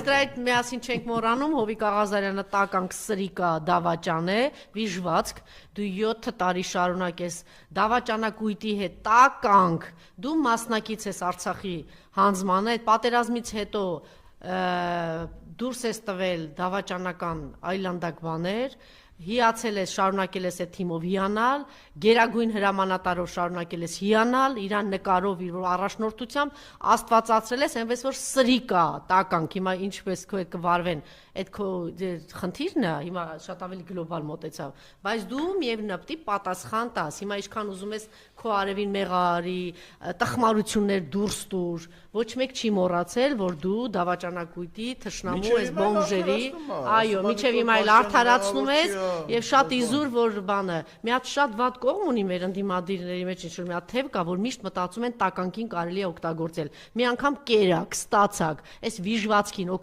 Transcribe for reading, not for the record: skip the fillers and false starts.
Այդ միասին չենք մոռանում, Հովիկ Աղազարյանը տականք սրիկա դավաճան է, վիժվածք, դու 7 տարի շարունակ ես դավաճանակույտի հետ տականք, դու մասնակից ես Արցախի հանձմանը, այդ պատերազմից հետո դուրս ես տվել դավաճանական այլանդակ բաներ, հիացել ես, շարունակել ես այդ թիմով հիանալ, գերագույն հրամանատարով շարունակել ես հիանալ, իրան նկարով իր առաջնորդությամբ աստվածացրել ես, այնպես որ սրիկա, տականք, հիմա ինչպես քո հետ կվարվեն, այդ քո խնդիրն է, հիմա շատ ավելի գլոբալ մոտեցավ, բայց դու միևնույն պիտի պատասխան տաս, հիմա ինչքան ուզում ես քո արևին մեղարի, տխմարություններ դուրս տուր, ոչ մեկ չի մոռացել, որ դու դավաճանակույտի թշնամու ես բոմժերի, այո, միջև հիմա այլ արդարացնում ես եւ շատ իզուր որ բանը մի հատ շատ վատ կողմ ունի մեր ընդդիմադիրների մեջ ինչ-որ մի հատ թեւ կա որ միշտ մտածում են տականքին կարելի է օգտագործել մի անգամ կերակ ստացակ այս վիժվածքին